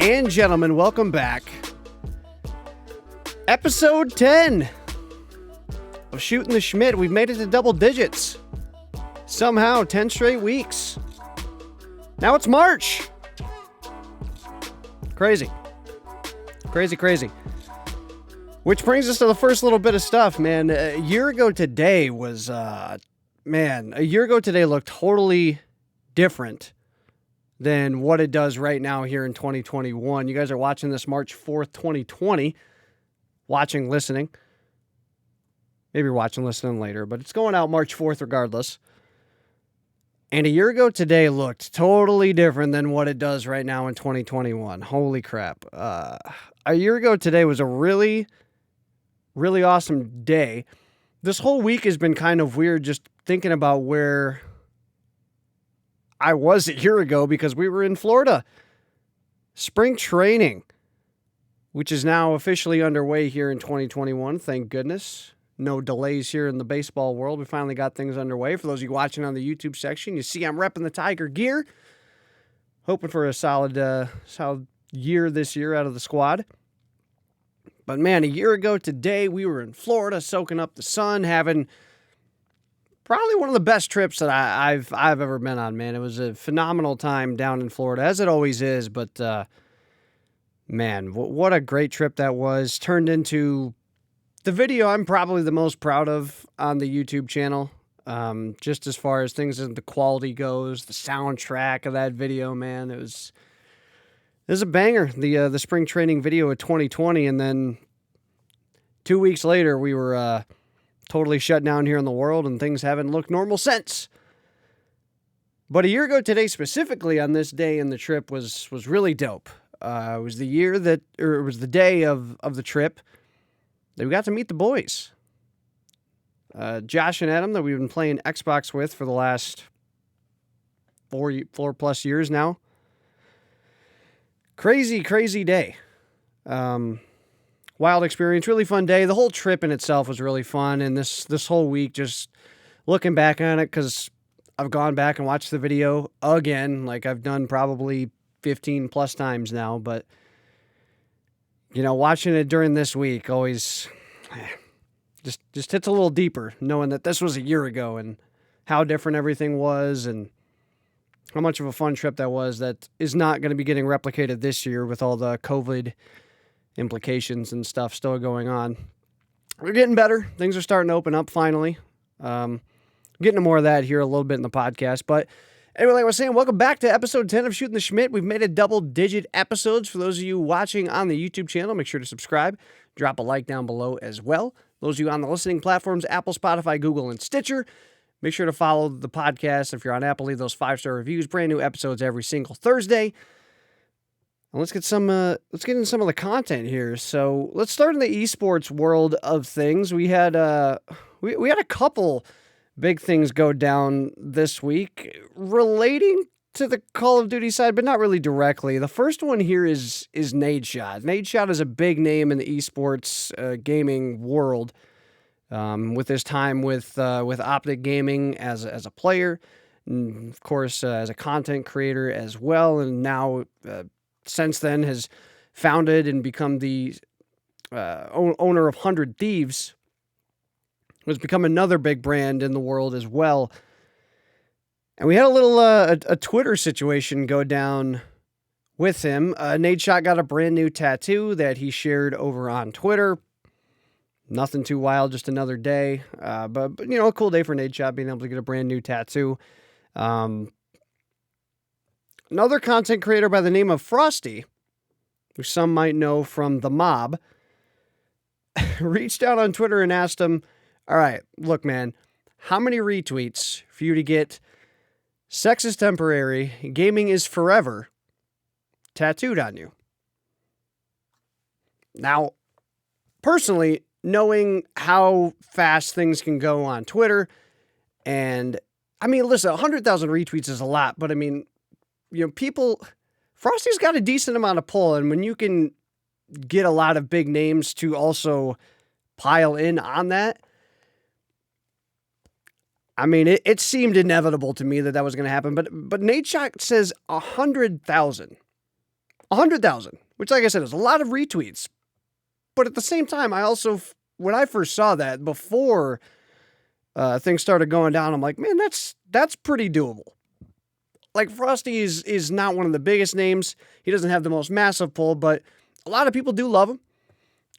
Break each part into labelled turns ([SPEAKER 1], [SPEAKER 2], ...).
[SPEAKER 1] and gentlemen, welcome back. Episode 10 of Shootin' the Schmidt. We've made it to double digits. Somehow, 10 straight weeks. Now it's March. Crazy. Crazy. Which brings us to the first little bit of stuff, man. A year ago today looked totally different than what it does right now here in 2021. You guys are watching this March 4th, 2020. Watching, listening. Maybe you're watching, listening later, but it's going out March 4th regardless. And a year ago today looked totally different than what it does right now in 2021. Holy crap. A year ago today was a really, really awesome day. This whole week has been kind of weird just thinking about where I was a year ago because we were in Florida. Spring training, which is now officially underway here in 2021. Thank goodness. No delays here in the baseball world. We finally got things underway. For those of you watching on the YouTube section, you see I'm repping the Tiger gear. Hoping for a solid year this year out of the squad. But man, a year ago today, we were in Florida soaking up the sun, having probably one of the best trips that I've ever been on, man. It was a phenomenal time down in Florida, as it always is. But man, what a great trip that was. Turned into the video I'm probably the most proud of on the YouTube channel, just as far as things as the quality goes, the soundtrack of that video, man, it was a banger. The spring training video of 2020, and then 2 weeks later, we were totally shut down here in the world, and things haven't looked normal since. But a year ago today, specifically on this day in the trip, was really dope. It was the day of the trip that we got to meet the boys. Josh and Adam, that we've been playing Xbox with for the last 4 plus years now. Crazy day. Wild experience, really fun day. The whole trip in itself was really fun, and this whole week, just looking back on it, because I've gone back and watched the video again, like I've done probably 15 plus times now, but watching it during this week always just hits a little deeper, knowing that this was a year ago and how different everything was and how much of a fun trip that was that is not going to be getting replicated this year with all the COVID implications and stuff still going on. We're getting better. Things are starting to open up finally. Getting to more of that here a little bit in the podcast, but anyway, like I was saying, welcome back to episode 10 of Shootin' the Schmidt. We've made it double-digit episodes. For those of you watching on the YouTube channel, make sure to subscribe. Drop a like down below as well. Those of you on the listening platforms, Apple, Spotify, Google, and Stitcher, make sure to follow the podcast. If you're on Apple, leave those 5-star reviews. Brand new episodes every single Thursday. And let's get into some of the content here. So let's start in the esports world of things. We had we had a couple big things go down this week relating to the Call of Duty side, but not really directly. The first one here is Nadeshot. Nadeshot is a big name in the esports gaming world, with his time with Optic Gaming as a player, and of course as a content creator as well, and now since then has founded and become the owner of 100 Thieves. Has become another big brand in the world as well. And we had a little a Twitter situation go down with him. Nadeshot got a brand new tattoo that he shared over on Twitter. Nothing too wild, just another day. But a cool day for Nadeshot being able to get a brand new tattoo. Another content creator by the name of Frosty, who some might know from The Mob, reached out on Twitter and asked him, all right, look, man, how many retweets for you to get "Sex is temporary, gaming is forever" tattooed on you? Now, personally, knowing how fast things can go on Twitter, and listen, 100,000 retweets is a lot, but Frosty's got a decent amount of pull, and when you can get a lot of big names to also pile in on that, it seemed inevitable to me that was going to happen, but Nadeshot says 100,000. 100,000, which, like I said, is a lot of retweets. But at the same time, I also, when I first saw that, before things started going down, I'm like, man, that's pretty doable. Like, Frosty is not one of the biggest names. He doesn't have the most massive pull, but a lot of people do love him.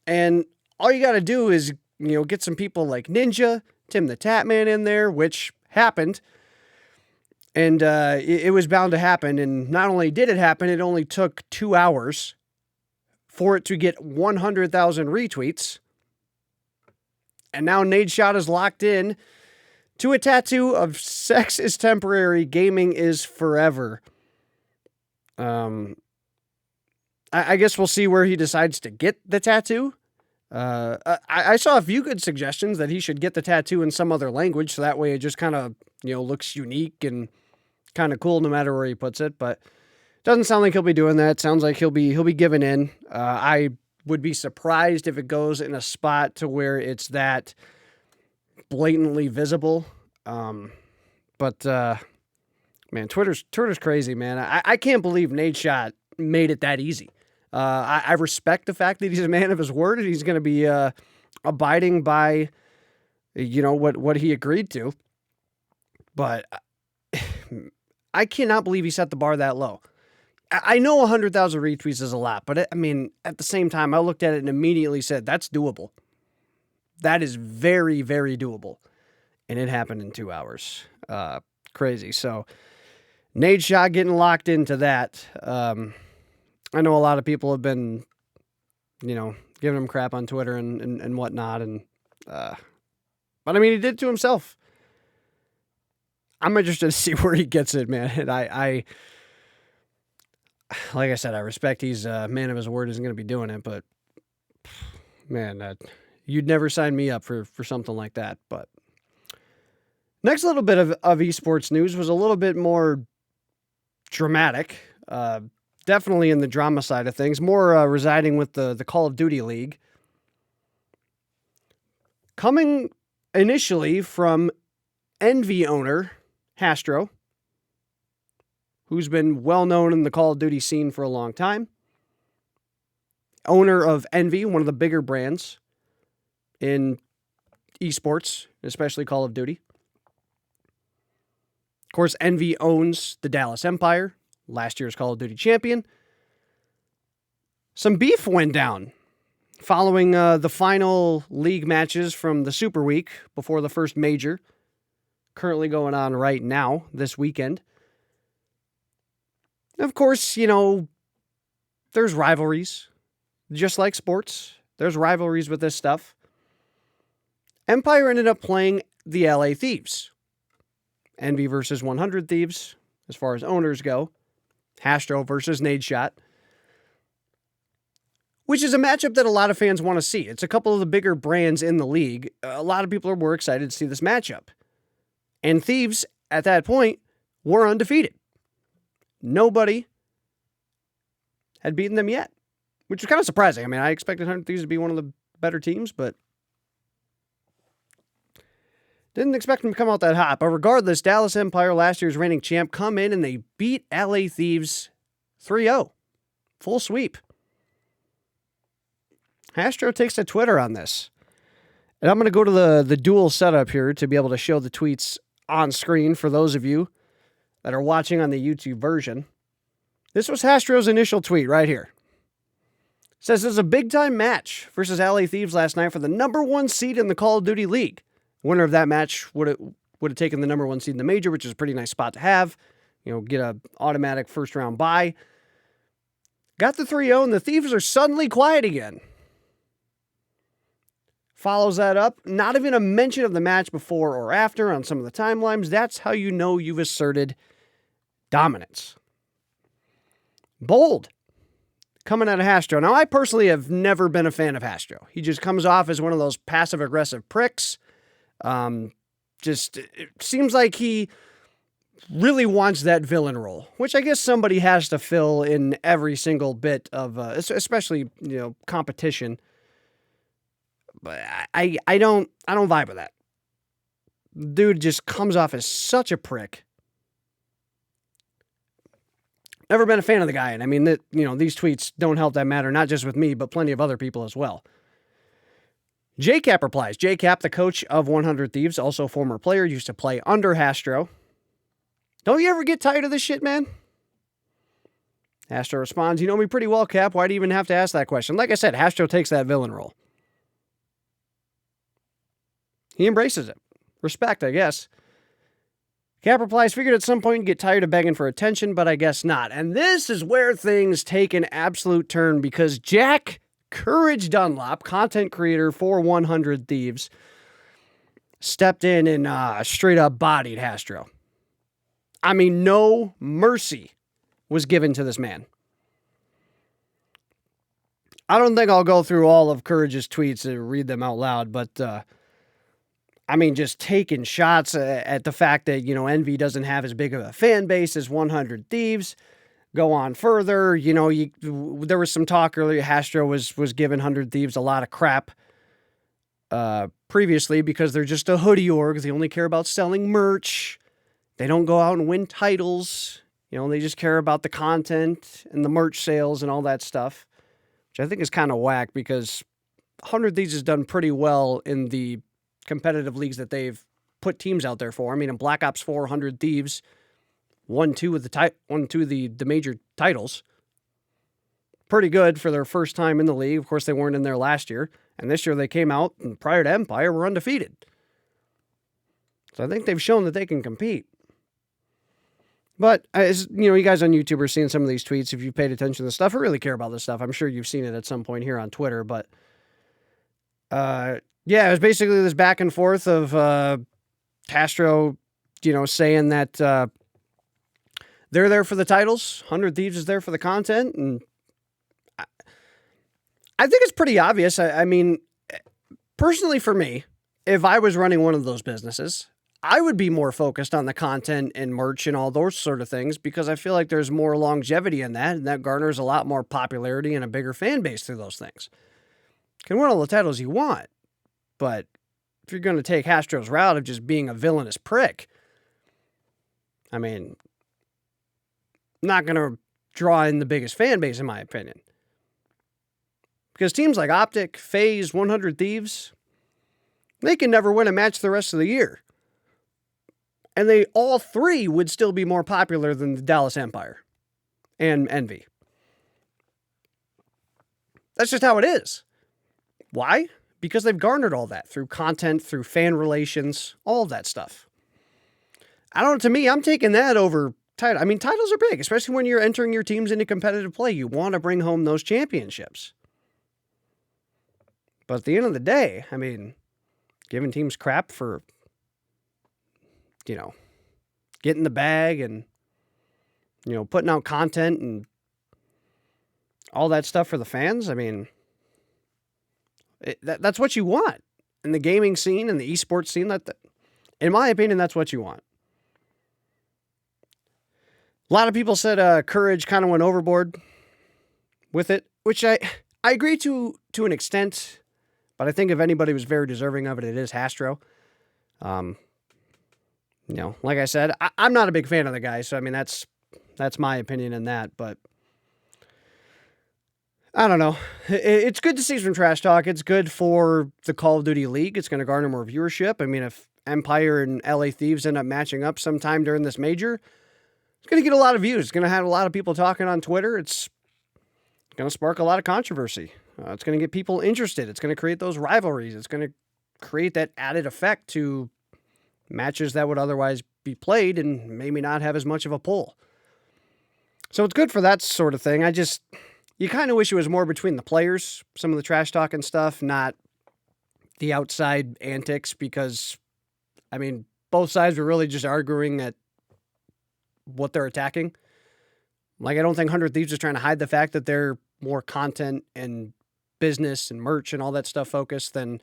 [SPEAKER 1] And all you got to do is, get some people like Ninja, Tim the Tatman in there, which happened. And it was bound to happen. And not only did it happen, it only took 2 hours for it to get 100,000 retweets. And now Nadeshot is locked in to a tattoo of "Sex is temporary, gaming is forever." I guess we'll see where he decides to get the tattoo. I saw a few good suggestions that he should get the tattoo in some other language, so that way it just kind of, looks unique and kind of cool no matter where he puts it. But doesn't sound like he'll be doing that. Sounds like he'll be giving in. I would be surprised if it goes in a spot to where it's that blatantly visible. But man, Twitter's crazy, man. I can't believe Nadeshot made it that easy. I respect the fact that he's a man of his word and he's going to be abiding by, what he agreed to. But I cannot believe he set the bar that low. I know 100,000 retweets is a lot, but at the same time, I looked at it and immediately said, that's doable. That is very, very doable. And it happened in 2 hours. Crazy. So, Nadeshot getting locked into that. I know a lot of people have been, giving him crap on Twitter and whatnot. But he did it to himself. I'm interested to see where he gets it, man. And I like I said, I respect he's a man of his word, isn't going to be doing it, but man, you'd never sign me up for something like that. But next little bit of esports news was a little bit more dramatic, definitely in the drama side of things, more residing with the Call of Duty League. Coming initially from Envy owner Hastro, who's been well known in the Call of Duty scene for a long time. Owner of Envy, one of the bigger brands in esports, especially Call of Duty. Of course, Envy owns the Dallas Empire, last year's Call of Duty champion. Some beef went down following the final league matches from the Super Week before the first major, currently going on right now, this weekend. Of course, there's rivalries. Just like sports, there's rivalries with this stuff. Empire ended up playing the LA Thieves. Envy versus 100 Thieves, as far as owners go. Hastro versus Nadeshot. Which is a matchup that a lot of fans want to see. It's a couple of the bigger brands in the league. A lot of people were excited to see this matchup. And Thieves, at that point, were undefeated. Nobody had beaten them yet, which was kind of surprising. I expected 100 Thieves to be one of the better teams, but didn't expect them to come out that hot. But regardless, Dallas Empire, last year's reigning champ, come in and they beat LA Thieves 3-0. Full sweep. Hastro takes to Twitter on this. And I'm going to go to the dual setup here to be able to show the tweets on screen for those of you that are watching on the YouTube version. This was Hastro's initial tweet right here. It says, "This is a big-time match versus LA Thieves last night for the number 1 seed in the Call of Duty League. Winner of that match would have taken the number 1 seed in the major, which is a pretty nice spot to have. Get an automatic first-round bye. Got the 3-0, and the Thieves are suddenly quiet again." Follows that up, not even a mention of the match before or after on some of the timelines. That's how you know you've asserted dominance. Bold. Coming out of Hastro. Now, I personally have never been a fan of Hastro. He just comes off as one of those passive-aggressive pricks. It seems like he really wants that villain role, which I guess somebody has to fill in every single bit of, especially, competition. But I don't vibe with that. Dude just comes off as such a prick. Never been a fan of the guy. And I mean, these tweets don't help that matter, not just with me, but plenty of other people as well. JCap replies. JCap, the coach of 100 Thieves, also former player, used to play under Hastro. Don't you ever get tired of this shit, man? Hastro responds, you know me pretty well, Cap. Why do you even have to ask that question? Like I said, Hastro takes that villain role. He embraces it. Respect, I guess. Cap replies, figured at some point you'd get tired of begging for attention, but I guess not. And this is where things take an absolute turn because Jack Courage Dunlop, content creator for 100 Thieves, stepped in and straight up bodied Hastro. I mean, no mercy was given to this man. I don't think I'll go through all of Courage's tweets and read them out loud, but I mean, just taking shots at the fact that, Envy doesn't have as big of a fan base as 100 Thieves. Go on further, there was some talk earlier. Hastro was giving 100 Thieves a lot of crap previously because they're just a hoodie org. They only care about selling merch. They don't go out and win titles. They just care about the content and the merch sales and all that stuff, which I think is kind of whack because 100 Thieves has done pretty well in the competitive leagues that they've put teams out there for. I mean, in Black Ops 4, 100 Thieves won two of the major titles. Pretty good for their first time in the league. Of course, they weren't in there last year. And this year they came out and prior to Empire were undefeated. So I think they've shown that they can compete. But as you guys on YouTube are seeing some of these tweets. If you paid attention to this stuff, I really care about this stuff. I'm sure you've seen it at some point here on Twitter. But yeah, it was basically this back and forth of Castro, saying that they're there for the titles. 100 Thieves is there for the content. And I think it's pretty obvious. I mean, personally for me, if I was running one of those businesses, I would be more focused on the content and merch and all those sort of things because I feel like there's more longevity in that, and that garners a lot more popularity and a bigger fan base through those things. You can win all the titles you want, but if you're going to take Hastro's route of just being a villainous prick, I mean, not going to draw in the biggest fan base, in my opinion. Because teams like Optic, FaZe, 100 Thieves, they can never win a match the rest of the year. And they all three would still be more popular than the Dallas Empire and Envy. That's just how it is. Why? Because they've garnered all that through content, through fan relations, all of that stuff. I don't know, to me, I'm taking that over title. I mean, titles are big, especially when you're entering your teams into competitive play. You want to bring home those championships. But at the end of the day, I mean, giving teams crap for, getting the bag and, putting out content and all that stuff for the fans. I mean, that's what you want in the gaming scene and the esports scene. In my opinion, that's what you want. A lot of people said Courage kind of went overboard with it, which I agree to an extent, but I think if anybody was very deserving of it, it is Hastro. Like I said, I'm not a big fan of the guy, so I mean that's my opinion in that. But I don't know. It's good to see some trash talk. It's good for the Call of Duty League. It's going to garner more viewership. I mean, if Empire and LA Thieves end up matching up sometime during this major, it's going to get a lot of views. It's going to have a lot of people talking on Twitter. It's going to spark a lot of controversy. It's going to get people interested. It's going to create those rivalries. It's going to create that added effect to matches that would otherwise be played and maybe not have as much of a pull. So it's good for that sort of thing. You kind of wish it was more between the players, some of the trash talk and stuff, not the outside antics, because, I mean, both sides were really just arguing at what they're attacking. Like, I don't think 100 Thieves is trying to hide the fact that they're more content and business and merch and all that stuff focused than,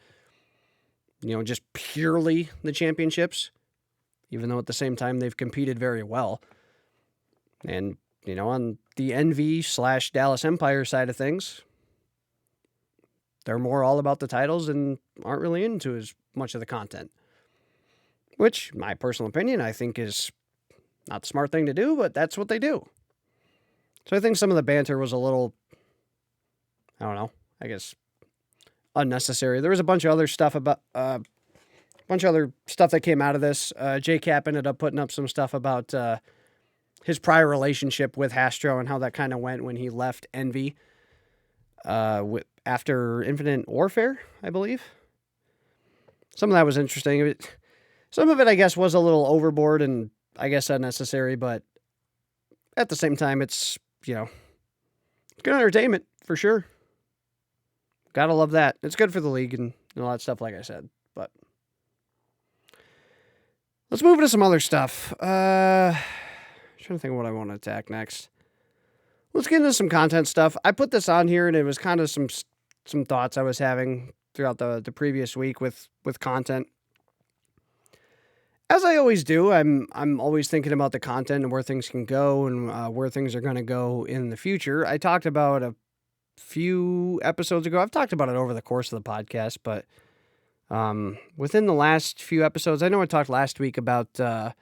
[SPEAKER 1] just purely the championships, even though at the same time they've competed very well. And, on the Envy/Dallas Empire side of things, they're more all about the titles and aren't really into as much of the content. Which, my personal opinion, I think is not the smart thing to do, but that's what they do. So I think some of the banter was a little, I don't know, I guess unnecessary. There was a bunch of other stuff that came out of this. J-Cap ended up putting up some stuff about his prior relationship with Hastro and how that kind of went when he left Envy after Infinite Warfare, I believe. Some of that was interesting. Some of it, I guess, was a little overboard and I guess unnecessary, but at the same time, it's, good entertainment for sure. Gotta love that. It's good for the league and all that stuff, like I said. But let's move into some other stuff. Trying to think of what I want to attack next. Let's get into some content stuff. I put this on here, and it was kind of some thoughts I was having throughout the previous week with content. As I always do, I'm always thinking about the content and where things can go and where things are going to go in the future. I talked about a few episodes ago. I've talked about it over the course of the podcast, but within the last few episodes, I know I talked last week about how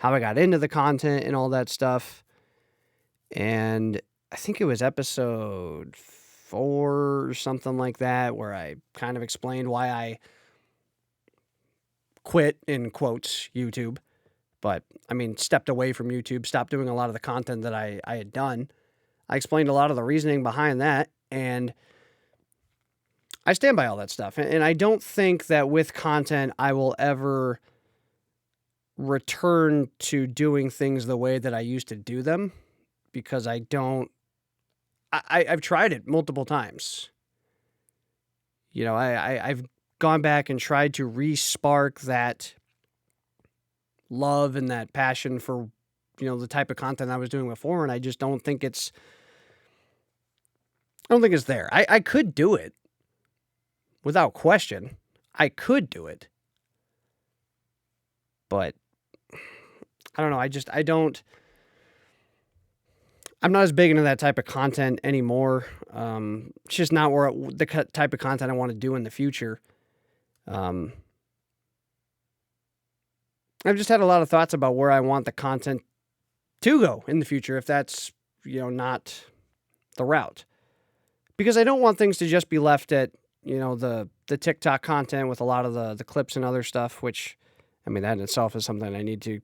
[SPEAKER 1] I got into the content and all that stuff. And I think it was episode 4 or something like that, where I kind of explained why I quit, in quotes, YouTube. But, stepped away from YouTube, stopped doing a lot of the content that I had done. I explained a lot of the reasoning behind that, and I stand by all that stuff. And I don't think that with content I will ever return to doing things the way that I used to do them, because I've tried it multiple times. I've gone back and tried to re-spark that love and that passion for, the type of content I was doing before, and I just don't think it's there. I could do it. Without question, I could do it. But I don't know. I'm not as big into that type of content anymore. It's just not the type of content I want to do in the future. I've just had a lot of thoughts about where I want the content to go in the future, if that's, not the route. Because I don't want things to just be left at, the TikTok content with a lot of the clips and other stuff, which, that in itself is something I need to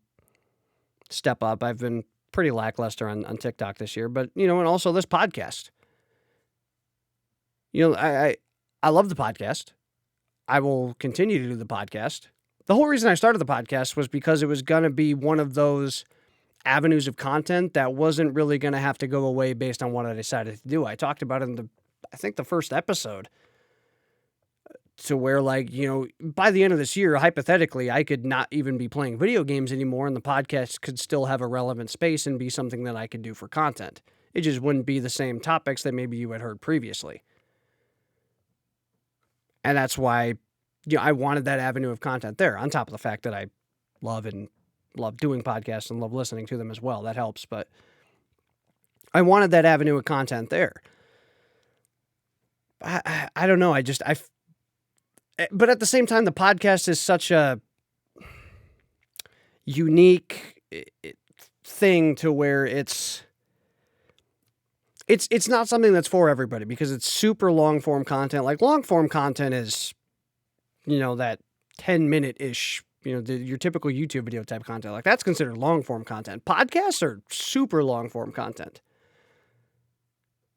[SPEAKER 1] step up. I've been pretty lackluster on TikTok this year, but, and also this podcast. I love the podcast. I will continue to do the podcast. The whole reason I started the podcast was because it was going to be one of those avenues of content that wasn't really going to have to go away based on what I decided to do. I talked about it in the first episode, to where, by the end of this year, hypothetically, I could not even be playing video games anymore, and the podcast could still have a relevant space and be something that I could do for content. It just wouldn't be the same topics that maybe you had heard previously. And that's why, I wanted that avenue of content there, on top of the fact that I love doing podcasts and love listening to them as well. That helps, but I wanted that avenue of content there. I don't know. But at the same time, the podcast is such a unique thing to where it's not something that's for everybody, because it's super long form content. Like, long form content is, that 10-minute-ish, your typical YouTube video type content. Like, that's considered long form content. Podcasts are super long form content.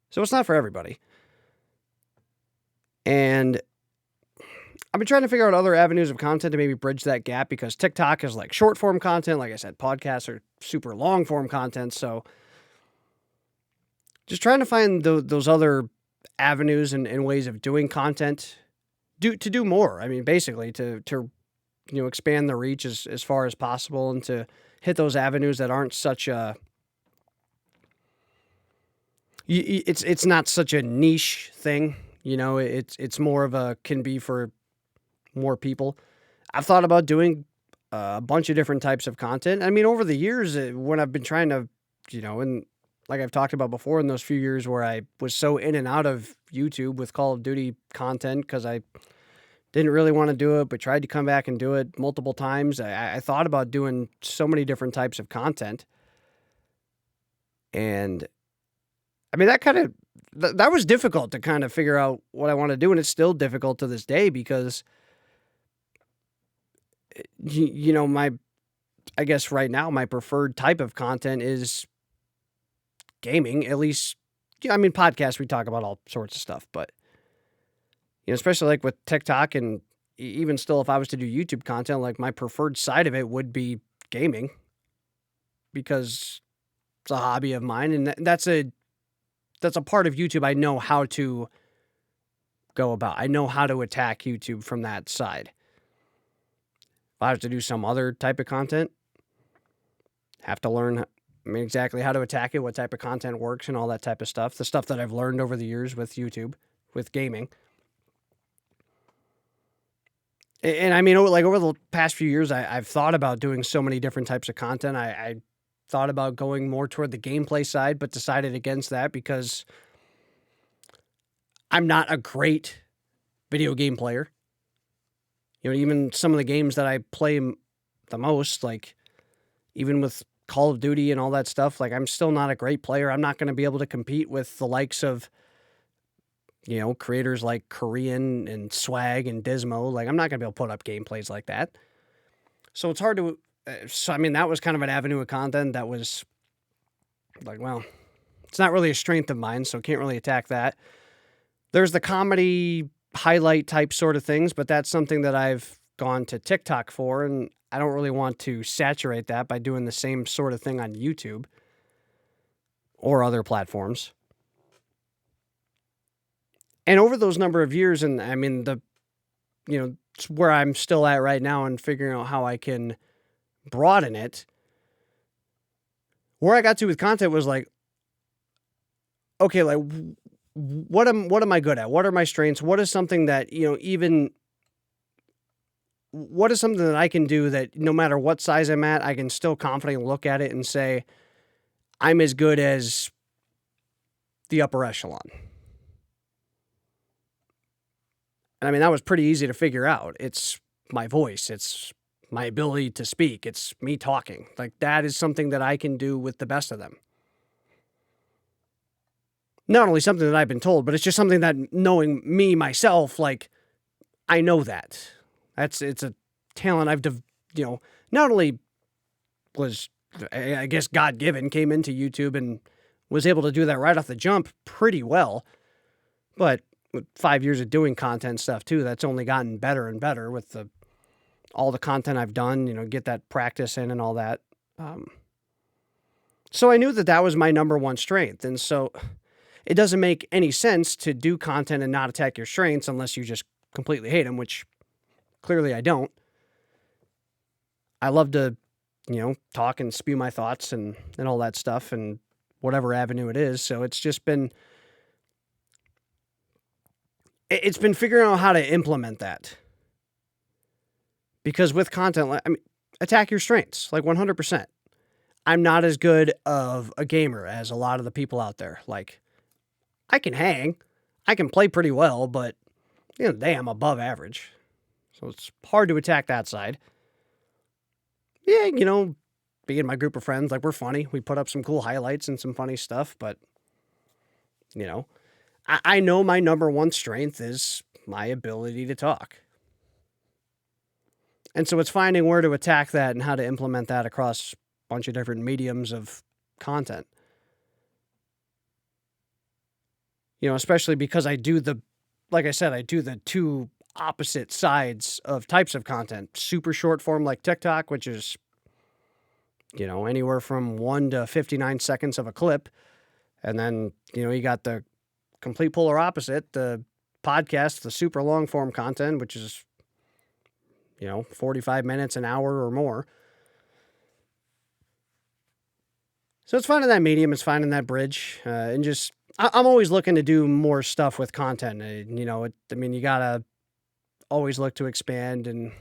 [SPEAKER 1] So it's not for everybody. And I've been trying to figure out other avenues of content to maybe bridge that gap, because TikTok is like short form content. Like I said, podcasts are super long form content. So just trying to find those other avenues and ways of doing content to do more. Basically to expand the reach as far as possible, and to hit those avenues that aren't such a, it's not such a niche thing. It's more of can be for more people. I've thought about doing a bunch of different types of content. Over the years, when I've been trying to, and like I've talked about before, in those few years where I was so in and out of YouTube with Call of Duty content, because I didn't really want to do it, but tried to come back and do it multiple times. I thought about doing so many different types of content. And I mean, that was difficult to kind of figure out what I want to do, and it's still difficult to this day because, I guess right now my preferred type of content is gaming. At least, I mean, podcasts we talk about all sorts of stuff, but especially like with TikTok and even still, if I was to do YouTube content, like my preferred side of it would be gaming because it's a hobby of mine, and that's a part of YouTube I know how to go about. I know how to attack YouTube from that side. If I was to do some other type of content, have to learn exactly how to attack it, what type of content works, and all that type of stuff. The stuff that I've learned over the years with YouTube, with gaming. And I mean, like over the past few years, I've thought about doing so many different types of content. I thought about going more toward the gameplay side, but decided against that because I'm not a great video game player. Even some of the games that I play the most, like even with Call of Duty and all that stuff, like I'm still not a great player. I'm not going to be able to compete with the likes of, creators like Korean and Swag and Dismo. Like I'm not going to be able to put up gameplays like that. So it's hard to, that was kind of an avenue of content that was like, well, it's not really a strength of mine, so can't really attack that. There's the comedy highlight type sort of things, but that's something that I've gone to TikTok for, and I don't really want to saturate that by doing the same sort of thing on YouTube or other platforms. And over those number of years, and I mean, it's where I'm still at right now and figuring out how I can broaden it. Where I got to with content was like, okay, like what am I good at? What are my strengths? What is something that, what is something that I can do that no matter what size I'm at, I can still confidently look at it and say, I'm as good as the upper echelon. And I mean, that was pretty easy to figure out. It's my voice. It's my ability to speak. It's me talking. Like that is something that I can do with the best of them. Not only something that I've been told, but it's just something that knowing me myself, like I know that. It's a talent I've, not only was, I guess, God-given, came into YouTube and was able to do that right off the jump pretty well, but with 5 years of doing content stuff too, that's only gotten better and better with all the content I've done, get that practice in and all that. So I knew that was my number one strength. And so it doesn't make any sense to do content and not attack your strengths unless you just completely hate them, which clearly I don't. I love to, talk and spew my thoughts and all that stuff and whatever avenue it is. So it's just been figuring out how to implement that. Because with content, attack your strengths, like 100%. I'm not as good of a gamer as a lot of the people out there. Like, I can hang, I can play pretty well, but at the end of the day, I'm above average. So it's hard to attack that side. Yeah, being my group of friends, like we're funny. We put up some cool highlights and some funny stuff, but, I know my number one strength is my ability to talk. And so it's finding where to attack that and how to implement that across a bunch of different mediums of content. Especially because I do the two opposite sides of types of content. Super short form like TikTok, which is, anywhere from 1 to 59 seconds of a clip. And then, you got the complete polar opposite, the podcast, the super long form content, which is, 45 minutes, an hour or more. So it's finding that medium, it's finding that bridge, and just, I'm always looking to do more stuff with content. You gotta always look to expand and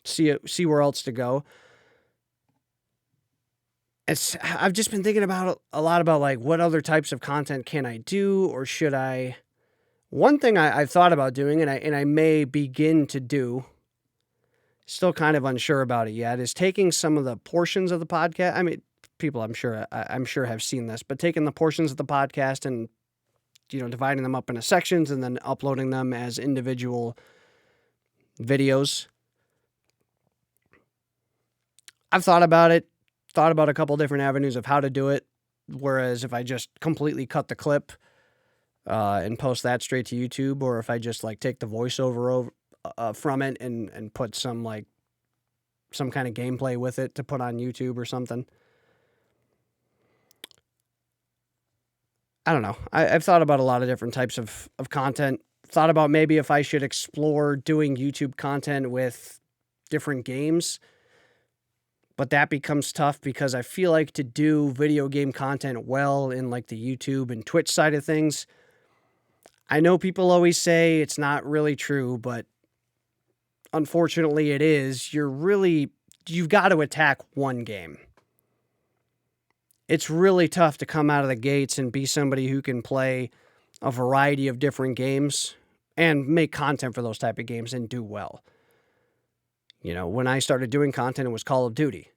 [SPEAKER 1] see where else to go. I've just been thinking about a lot about like what other types of content can I do, or should I? One thing I've thought about doing, and I may begin to do, still kind of unsure about it yet, is taking some of the portions of the podcast. people I'm sure have seen this, but taking the portions of the podcast and dividing them up into sections and then uploading them as individual videos. I've thought about a couple different avenues of how to do it. Whereas if I just completely cut the clip and post that straight to YouTube, or if I just take the voiceover from it and put some kind of gameplay with it to put on YouTube or something. I don't know. I've thought about a lot of different types of content. Thought about maybe if I should explore doing YouTube content with different games. But that becomes tough because I feel like to do video game content well in the YouTube and Twitch side of things, I know people always say it's not really true, but unfortunately it is. You've got to attack one game. It's really tough to come out of the gates and be somebody who can play a variety of different games and make content for those type of games and do well. When I started doing content, it was Call of Duty.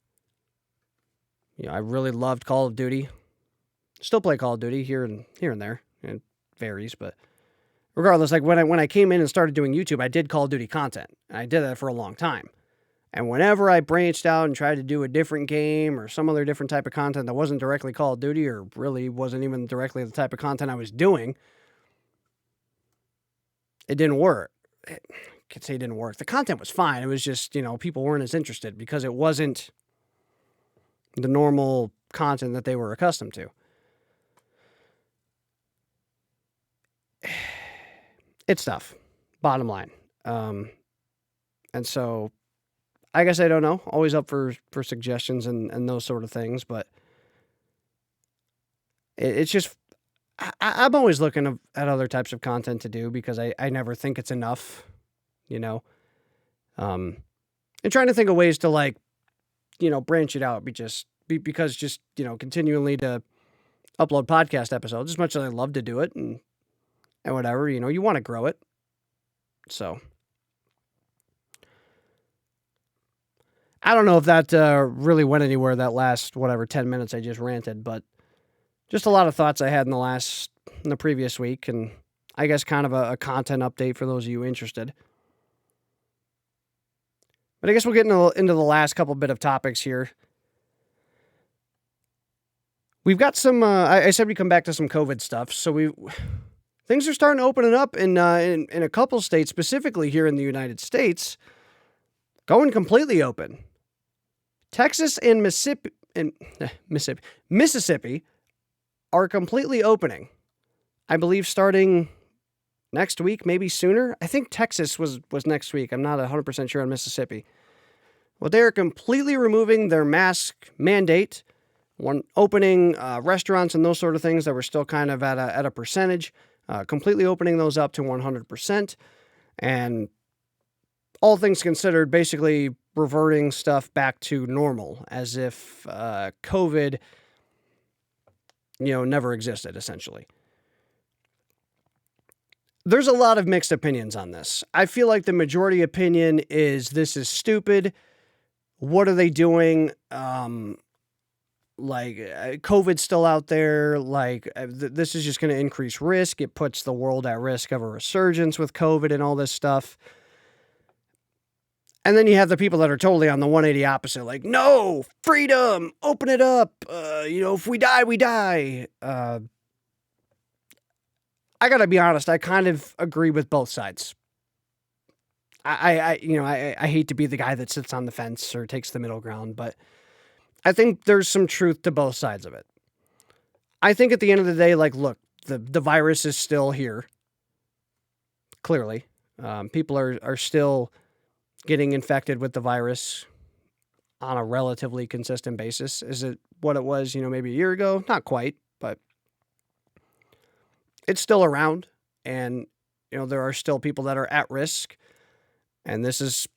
[SPEAKER 1] I really loved Call of Duty. Still play Call of Duty here and there. It varies, but regardless, when I came in and started doing YouTube, I did Call of Duty content. And I did that for a long time. And whenever I branched out and tried to do a different game or some other different type of content that wasn't directly Call of Duty or really wasn't even directly the type of content I was doing, it didn't work. I could say it didn't work. The content was fine. It was just, people weren't as interested because it wasn't the normal content that they were accustomed to. It's tough, bottom line. And so I guess I don't know. Always up for suggestions and those sort of things, but it's just I'm always looking at other types of content to do because I never think it's enough, and trying to think of ways to branch it out because continually to upload podcast episodes, as much as I love to do it and whatever, you want to grow it. So I don't know if that really went anywhere, that last 10 minutes I just ranted, but just a lot of thoughts I had in the previous week, and I guess kind of a content update for those of you interested. But I guess we'll get into the last couple bit of topics here. We've got some, I said we come back to some COVID stuff, so things are starting to open up in a couple states, specifically here in the United States, going completely open. Texas and Mississippi are completely opening. I believe starting next week, maybe sooner. I think Texas was next week. I'm not 100% sure on Mississippi. Well, they are completely removing their mask mandate, opening restaurants and those sort of things that were still kind of at a percentage, completely opening those up to 100%. And all things considered, basically reverting stuff back to normal, as if COVID, never existed, essentially. There's a lot of mixed opinions on this. I feel like the majority opinion is this is stupid. What are they doing? COVID's still out there. This is just going to increase risk. It puts the world at risk of a resurgence with COVID and all this stuff. And then you have the people that are totally on the 180 opposite, no, freedom, open it up. If we die, we die. I gotta be honest, I kind of agree with both sides. I hate to be the guy that sits on the fence or takes the middle ground, but I think there's some truth to both sides of it. I think at the end of the day, look, the virus is still here. Clearly, people are still getting infected with the virus on a relatively consistent basis. Is it what it was, maybe a year ago? Not quite, but it's still around, and there are still people that are at risk, and this is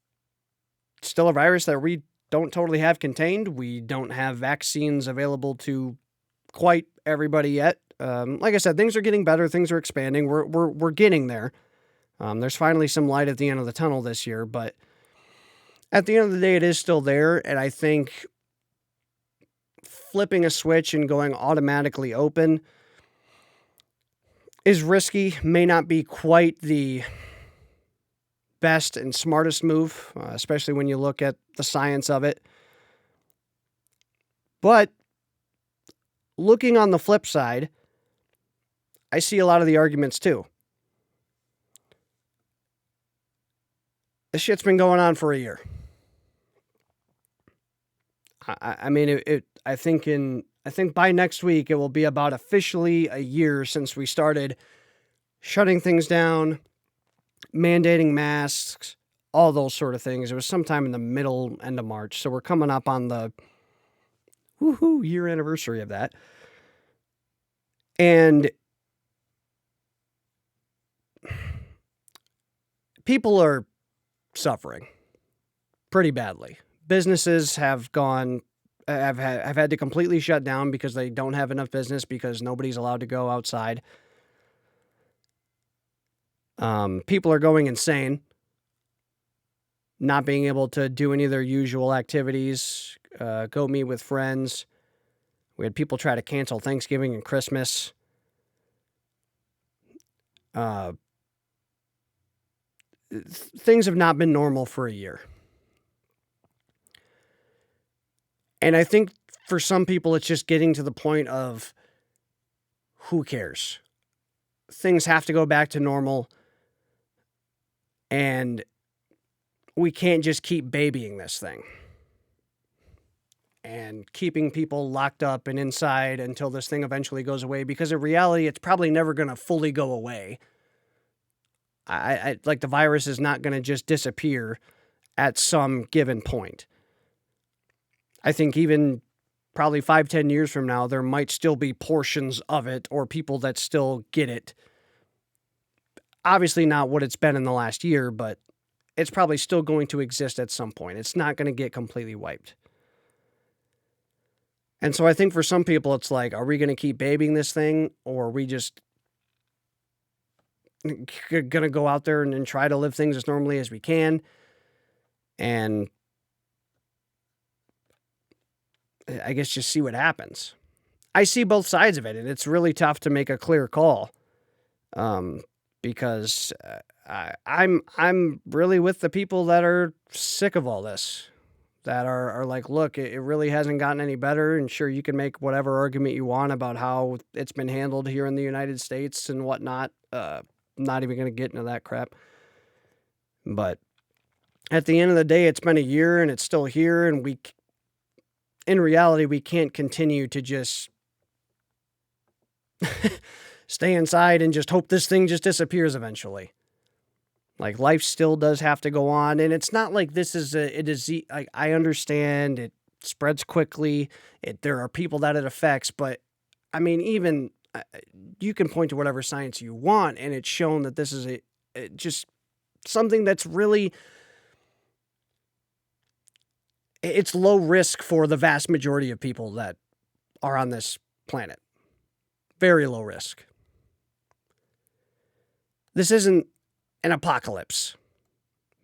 [SPEAKER 1] still a virus that we don't totally have contained. We don't have vaccines available to quite everybody yet. Like I said, things are getting better. Things are expanding. We're getting there. There's finally some light at the end of the tunnel this year, but at the end of the day, it is still there. And I think flipping a switch and going automatically open is risky, may not be quite the best and smartest move, especially when you look at the science of it. But looking on the flip side, I see a lot of the arguments too. This shit's been going on for a year. I mean, I think by next week it will be about officially a year since we started shutting things down, mandating masks, all those sort of things. It was sometime in the end of March, so we're coming up on the year anniversary of that. And people are suffering pretty badly. Businesses have had to completely shut down because they don't have enough business because nobody's allowed to go outside. People are going insane, not being able to do any of their usual activities, go meet with friends. We had people try to cancel Thanksgiving and Christmas. Things have not been normal for a year. And I think for some people, it's just getting to the point of who cares? Things have to go back to normal. And we can't just keep babying this thing and keeping people locked up and inside until this thing eventually goes away, because in reality, it's probably never going to fully go away. I like the virus is not going to just disappear at some given point. I think even probably 5-10 years from now, there might still be portions of it or people that still get it. Obviously not what it's been in the last year, but it's probably still going to exist at some point. It's not going to get completely wiped. And so I think for some people, it's like, are we going to keep babying this thing, or are we just going to go out there and try to live things as normally as we can? And I guess just see what happens. I see both sides of it, and it's really tough to make a clear call. Because I'm really with the people that are sick of all this, that are like, look, it really hasn't gotten any better, and sure, you can make whatever argument you want about how it's been handled here in the United States and whatnot. Not even going to get into that crap. But at the end of the day, it's been a year, and it's still here, and in reality, we can't continue to just stay inside and just hope this thing just disappears eventually. Like, life still does have to go on, and it's not like this is I understand it spreads quickly. There are people that it affects, but I mean, even you can point to whatever science you want, and it's shown that this is just something that's really, it's low risk for the vast majority of people that are on this planet. Very low risk. This isn't an apocalypse,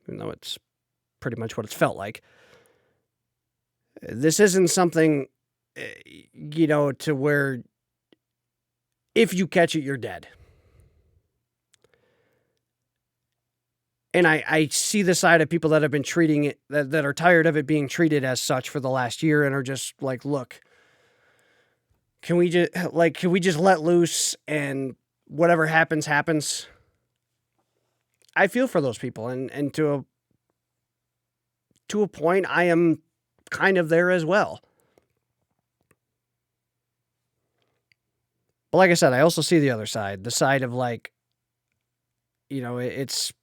[SPEAKER 1] even though it's pretty much what it's felt like. This isn't something, to where if you catch it, you're dead. And I see the side of people that have been treating it, that are tired of it being treated as such for the last year, and are just like, look, can we just let loose and whatever happens, happens? I feel for those people, and to a point, I am kind of there as well. But like I said, I also see the other side, the side of like, it's,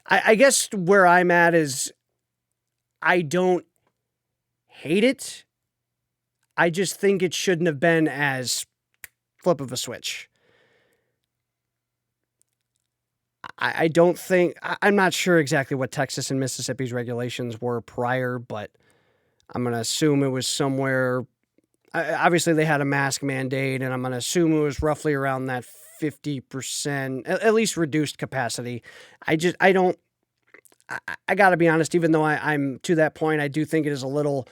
[SPEAKER 1] I guess where I'm at is I don't hate it. I just think it shouldn't have been as flip of a switch. I don't think, I'm not sure exactly what Texas and Mississippi's regulations were prior, but I'm going to assume it was somewhere, obviously they had a mask mandate, and I'm going to assume it was roughly around that 50%, at least reduced capacity. I got to be honest, even though I'm to that point, I do think it is a little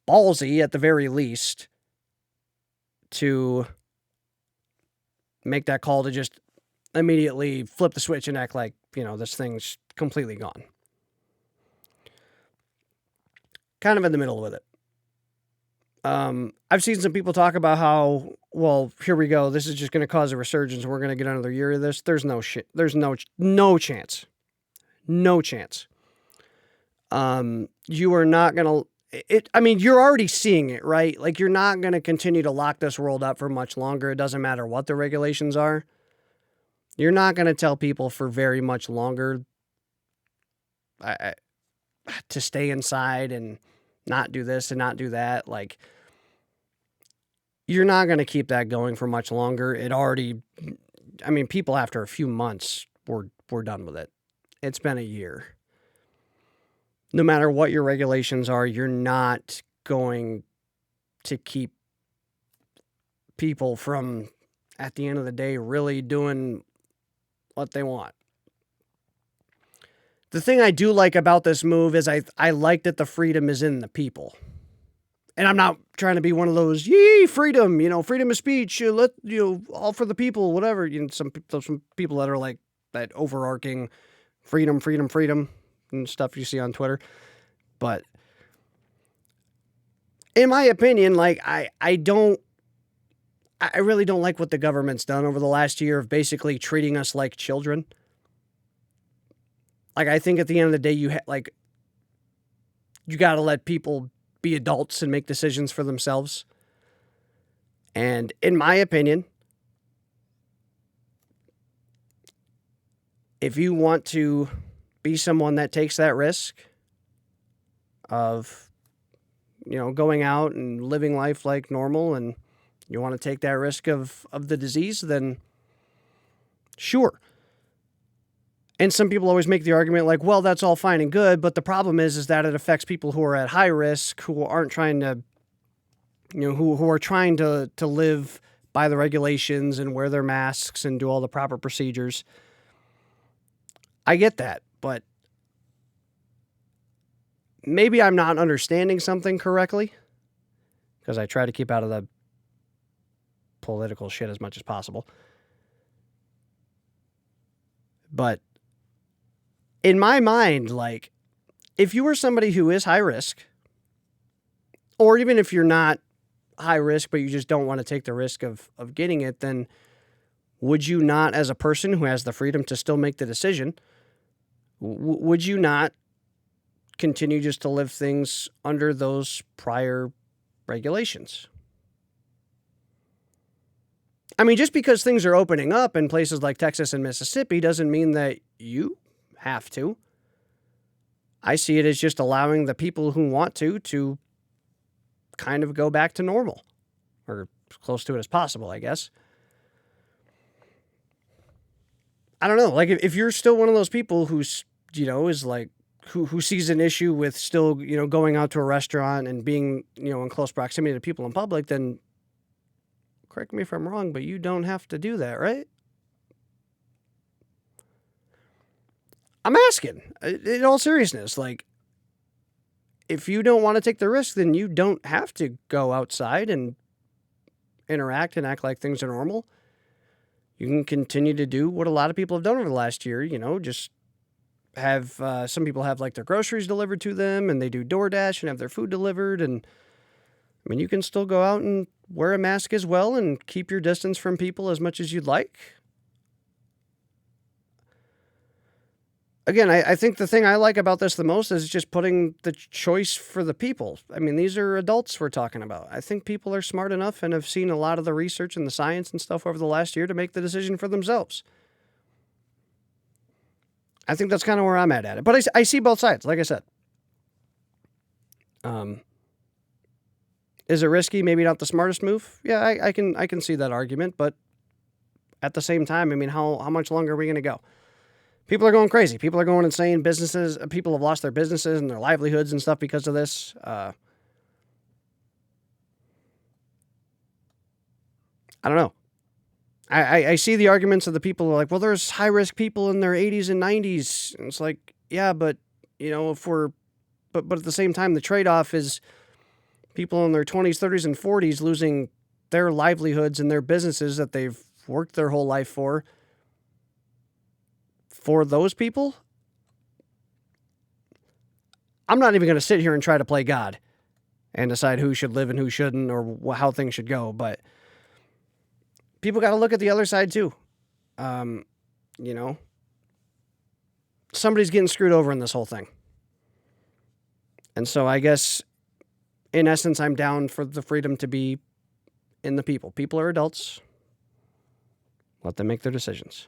[SPEAKER 1] ballsy at the very least to make that call to just immediately flip the switch and act like, this thing's completely gone. Kind of in the middle with it. I've seen some people talk about how, well, here we go. This is just going to cause a resurgence. We're going to get another year of this. There's no shit. There's no chance. No chance. You are not going to, you're already seeing it, right? Like, you're not going to continue to lock this world up for much longer. It doesn't matter what the regulations are. You're not going to tell people for very much longer to stay inside and not do this and not do that. Like, you're not going to keep that going for much longer. It already, people after a few months were done with it. It's been a year. No matter what your regulations are, you're not going to keep people from, at the end of the day, really doing what they want. The thing I do like about this move is I like that the freedom is in the people. And I'm not trying to be one of those, yee, freedom, freedom of speech, all for the people, whatever. Some people that are like that overarching freedom and stuff you see on Twitter. But in my opinion, like, I really don't like what the government's done over the last year of basically treating us like children. Like, I think at the end of the day, you got to let people be adults and make decisions for themselves. And in my opinion, if you want to be someone that takes that risk of, going out and living life like normal, and you want to take that risk of the disease, then sure. And some people always make the argument like, well, that's all fine and good, but the problem is that it affects people who are at high risk, who aren't trying to, who are trying to live by the regulations and wear their masks and do all the proper procedures. I get that, but maybe I'm not understanding something correctly, because I try to keep out of the political shit as much as possible. But in my mind, like, if you are somebody who is high risk, or even if you're not high risk, but you just don't want to take the risk of getting it, then would you not, as a person who has the freedom to still make the decision, would you not continue just to live things under those prior regulations? Just because things are opening up in places like Texas and Mississippi doesn't mean that you have to. I see it as just allowing the people who want to kind of go back to normal, or as close to it as possible, I guess. I don't know. Like, if you're still one of those people who's, is like, who sees an issue with still, going out to a restaurant and being, in close proximity to people in public, then correct me if I'm wrong, but you don't have to do that, right? I'm asking, in all seriousness, like, if you don't want to take the risk, then you don't have to go outside and interact and act like things are normal. You can continue to do what a lot of people have done over the last year, just have, some people have like their groceries delivered to them, and they do DoorDash and have their food delivered. And you can still go out and wear a mask as well and keep your distance from people as much as you'd like. Again, I think the thing I like about this the most is just putting the choice for the people. These are adults we're talking about. I think people are smart enough and have seen a lot of the research and the science and stuff over the last year to make the decision for themselves. I think that's kind of where I'm at it. But I see both sides, like I said. Is it risky? Maybe not the smartest move? Yeah, I can see that argument. But at the same time, how much longer are we going to go? People are going crazy. People are going insane. People have lost their businesses and their livelihoods and stuff because of this. I don't know. I see the arguments of the people who are like, well, there's high-risk people in their 80s and 90s. And it's like, yeah, but, but at the same time, the trade-off is People in their 20s, 30s, and 40s losing their livelihoods and their businesses that they've worked their whole life for those people. I'm not even going to sit here and try to play God and decide who should live and who shouldn't or how things should go, but people got to look at the other side too. Somebody's getting screwed over in this whole thing. And so I guess, in essence, I'm down for the freedom to be in the people. People are adults. Let them make their decisions.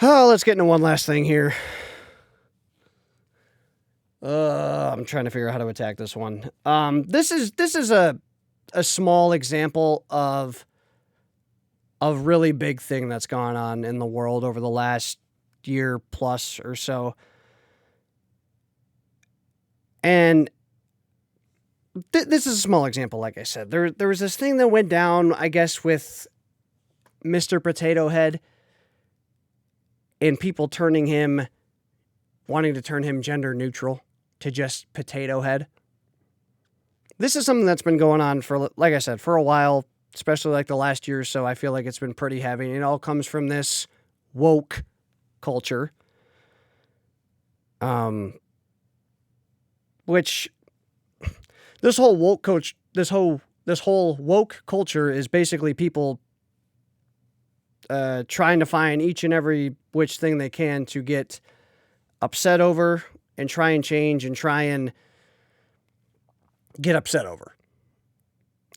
[SPEAKER 1] Oh, let's get into one last thing here. I'm trying to figure out how to attack this one. This is a small example of a really big thing that's gone on in the world over the last year plus or so. And this is a small example, like I said. There was this thing that went down, I guess, with Mr. Potato Head and people wanting to turn him gender neutral to just Potato Head. This is something that's been going on for, like I said, for a while, especially like the last year or so. I feel like it's been pretty heavy. It all comes from this woke culture. Which this whole woke culture is basically people trying to find each and every which thing they can to get upset over and try and change and try and get upset over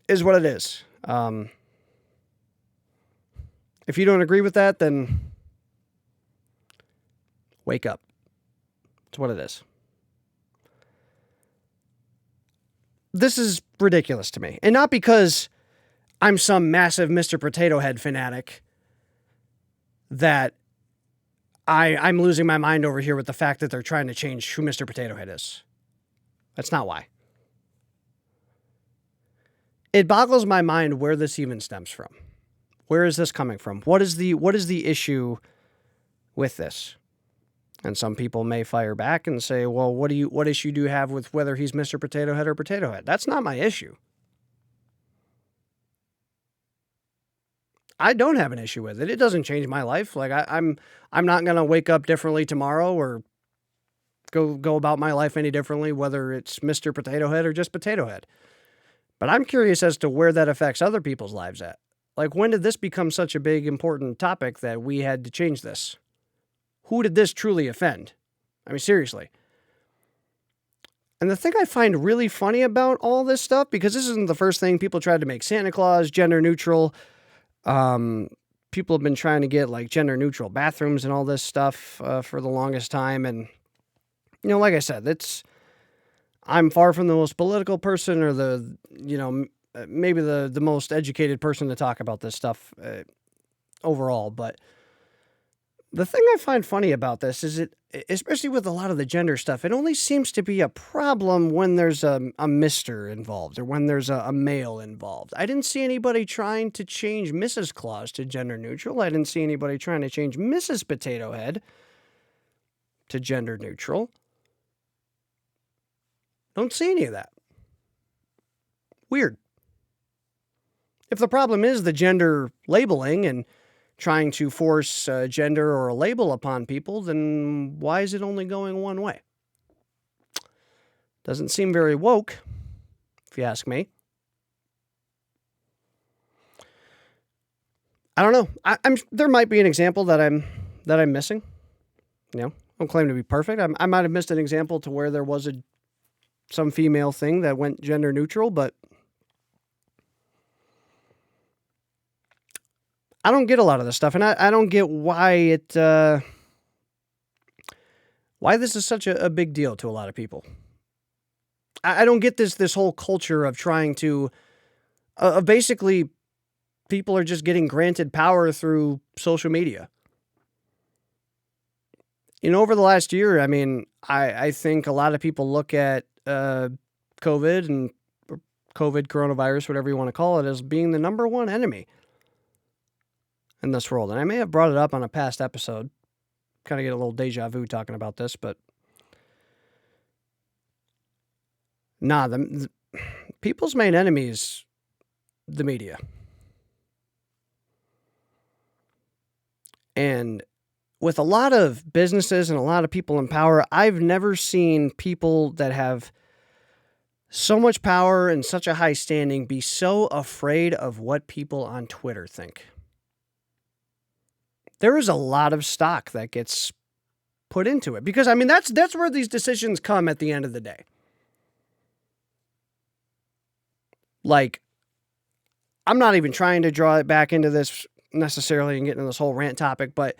[SPEAKER 1] is what it is. If you don't agree with that, then wake up. It's what it is. This is ridiculous to me. And not because I'm some massive Mr. Potato Head fanatic that I'm losing my mind over here with the fact that they're trying to change who Mr. Potato Head is. That's not why. It boggles my mind where this even stems from. Where is this coming from? What is the issue with this? And some people may fire back and say, well, what issue do you have with whether he's Mr. Potato Head or Potato Head? That's not my issue. I don't have an issue with it. It doesn't change my life. Like I'm not going to wake up differently tomorrow or go about my life any differently, whether it's Mr. Potato Head or just Potato Head. But I'm curious as to where that affects other people's lives at. Like, when did this become such a big, important topic that we had to change this? Who did this truly offend? I mean, seriously. And the thing I find really funny about all this stuff, because this isn't the first thing people tried to make Santa Claus gender neutral. People have been trying to get like gender neutral bathrooms and all this stuff for the longest time. And, like I said, I'm far from the most political person or maybe the most educated person to talk about this stuff overall. But the thing I find funny about this is especially with a lot of the gender stuff, it only seems to be a problem when there's a Mr. involved or when there's a male involved. I didn't see anybody trying to change Mrs. Claus to gender neutral. I didn't see anybody trying to change Mrs. Potato Head to gender neutral. Don't see any of that. Weird. If the problem is the gender labeling and trying to force a gender or a label upon people, then why is it only going one way? Doesn't seem very woke, if you ask me. I don't know. There might be an example that I'm missing. I don't claim to be perfect. I might have missed an example to where there was some female thing that went gender neutral, but I don't get a lot of this stuff, and I don't get why why this is such a big deal to a lot of people. I don't get this whole culture of trying to, basically, people are just getting granted power through social media. Over the last year, I mean, I think a lot of people look at COVID and coronavirus, whatever you want to call it, as being the number one enemy in this world. And I may have brought it up on a past episode. Kind of get a little deja vu talking about this, but Nah, the people's main enemy is the media. And with a lot of businesses and a lot of people in power, I've never seen people that have so much power and such a high standing be so afraid of what people on Twitter think. There is a lot of stock that gets put into it because, I mean, that's where these decisions come at the end of the day. Like, I'm not even trying to draw it back into this necessarily and get into this whole rant topic, but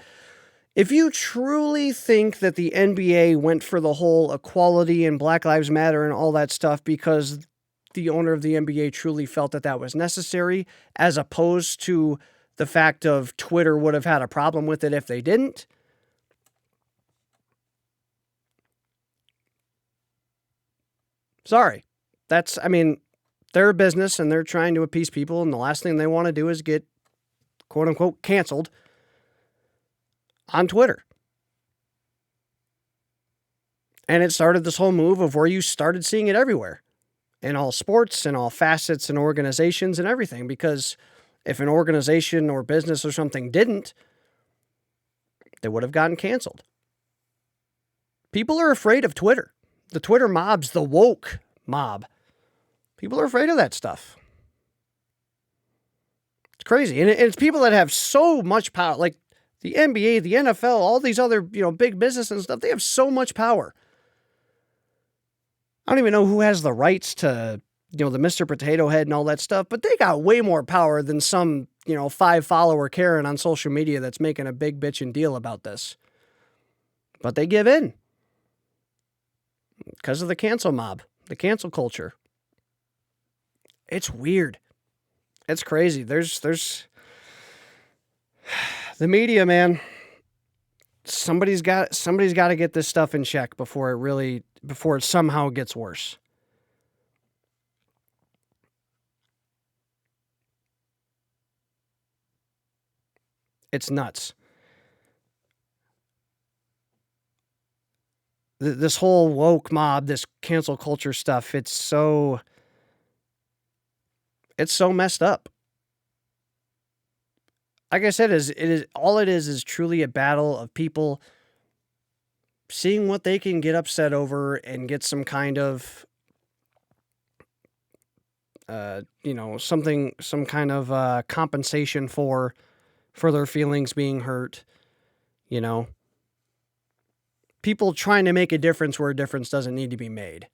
[SPEAKER 1] if you truly think that the NBA went for the whole equality and Black Lives Matter and all that stuff because the owner of the NBA truly felt that that was necessary, as opposed to the fact of Twitter would have had a problem with it if they didn't, sorry. I mean, they're a business and they're trying to appease people, and the last thing they want to do is get, quote unquote, canceled on Twitter. And it started this whole move of where you started seeing it everywhere, in all sports and all facets and organizations and everything, because if an organization or business or something didn't, they would have gotten canceled. People are afraid of Twitter. The Twitter mob's the woke mob. People are afraid of that stuff. It's crazy. And it's people that have so much power, like the NBA, the NFL, all these other, big businesses and stuff. They have so much power. I don't even know who has the rights to, the Mr. Potato Head and all that stuff, but they got way more power than some, 5-follower Karen on social media that's making a big bitchin' deal about this. But they give in because of the cancel mob, the cancel culture. It's weird. It's crazy. There's the media, man. Somebody's got to get this stuff in check before it somehow gets worse. It's nuts. This whole woke mob, this cancel culture stuff, it's so messed up. Like I said, it is truly a battle of people seeing what they can get upset over and get some kind of, some kind of compensation for their feelings being hurt. People trying to make a difference where a difference doesn't need to be made.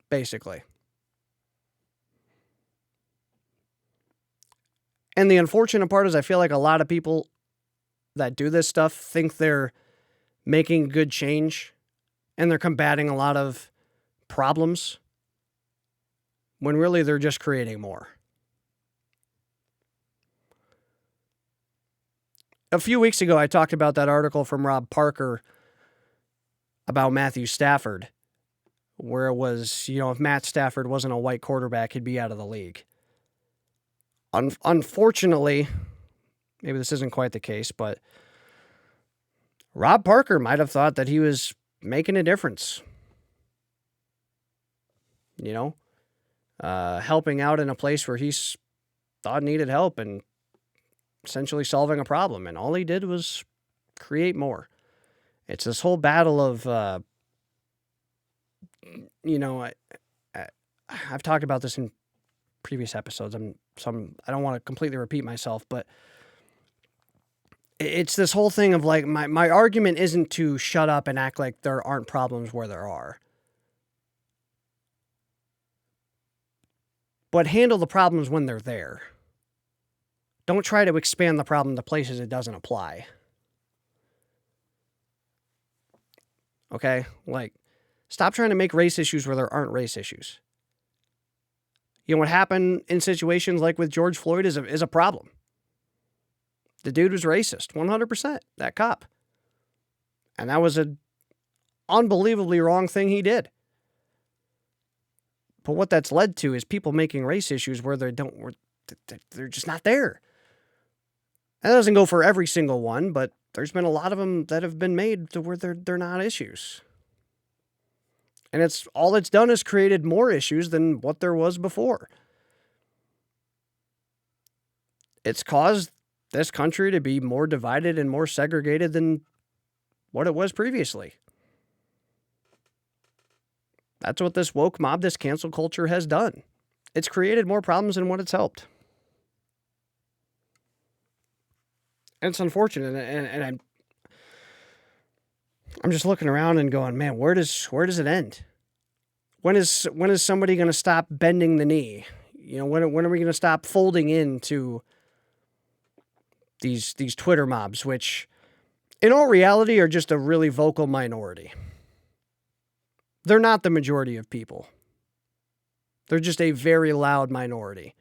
[SPEAKER 1] Basically. And the unfortunate part is I feel like a lot of people that do this stuff think they're making good change and they're combating a lot of problems when really they're just creating more. A few weeks ago, I talked about that article from Rob Parker about Matthew Stafford, where it was, if Matt Stafford wasn't a white quarterback, he'd be out of the league. Unfortunately, maybe this isn't quite the case, but Rob Parker might have thought that he was making a difference. Helping out in a place where he thought needed help and essentially solving a problem. And all he did was create more. It's this whole battle of, I've talked about this in previous episodes. I don't want to completely repeat myself, but it's this whole thing of like, my argument isn't to shut up and act like there aren't problems where there are, but handle the problems when they're there. Don't try to expand the problem to places it doesn't apply. Okay? Like, stop trying to make race issues where there aren't race issues. What happened in situations like with George Floyd is a problem. The dude was racist, 100%, that cop. And that was an unbelievably wrong thing he did. But what that's led to is people making race issues where they're just not there. That doesn't go for every single one, but there's been a lot of them that have been made to where they're not issues. And all it's done is created more issues than what there was before. It's caused this country to be more divided and more segregated than what it was previously. That's what this woke mob, this cancel culture has done. It's created more problems than what it's helped. And it's unfortunate, and I'm just looking around and going, man, where does it end? When is somebody going to stop bending the knee? When are we going to stop folding into these Twitter mobs, which in all reality are just a really vocal minority? They're not the majority of people. They're just a very loud minority.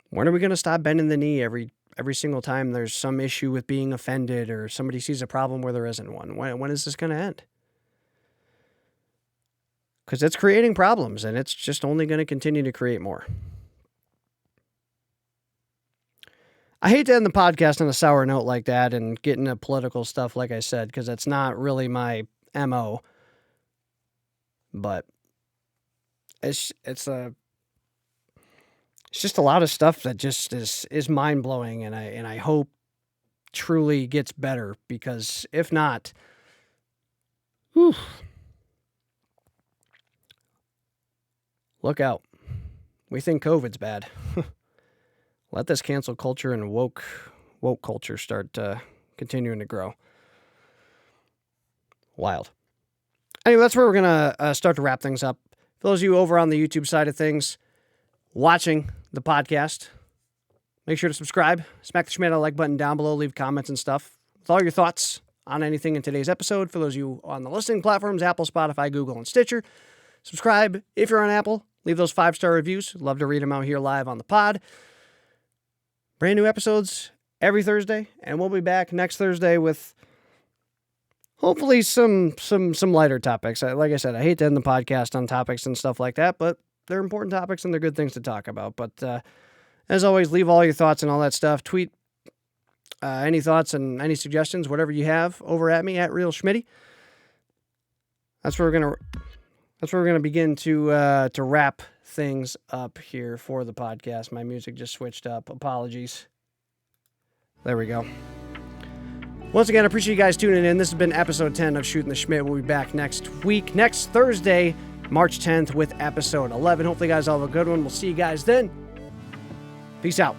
[SPEAKER 1] When are we going to stop bending the knee every single time there's some issue with being offended or somebody sees a problem where there isn't one? When is this going to end? Because it's creating problems, and it's just only going to continue to create more. I hate to end the podcast on a sour note like that and get into political stuff, like I said, because that's not really my MO. But it's just a lot of stuff that just is mind-blowing, and I hope truly gets better, because if not, look out. We think COVID's bad. Let this cancel culture and woke culture start continuing to grow. Wild. Anyway, that's where we're going to start to wrap things up. For those of you over on the YouTube side of things, watching the podcast, make sure to subscribe. Smack the Schmidt like button down below. Leave comments and stuff with all your thoughts on anything in today's episode. For those of you on the listening platforms, Apple, Spotify, Google, and Stitcher, subscribe if you're on Apple. Leave those 5-star reviews. Love to read them out here live on the pod. Brand new episodes every Thursday, and we'll be back next Thursday with hopefully some lighter topics. Like I said, I hate to end the podcast on topics and stuff like that, but they're important topics and they're good things to talk about. But as always, leave all your thoughts and all that stuff. Tweet any thoughts and any suggestions, whatever you have, over at me at Real Schmitty. That's where we're gonna begin to wrap things up here for the podcast. My music just switched up. Apologies. There we go. Once again, I appreciate you guys tuning in. This has been episode 10 of Shootin' the Schmidt. We'll be back next Thursday, March 10th, with episode 11. Hopefully you guys all have a good one. We'll see you guys then. Peace out.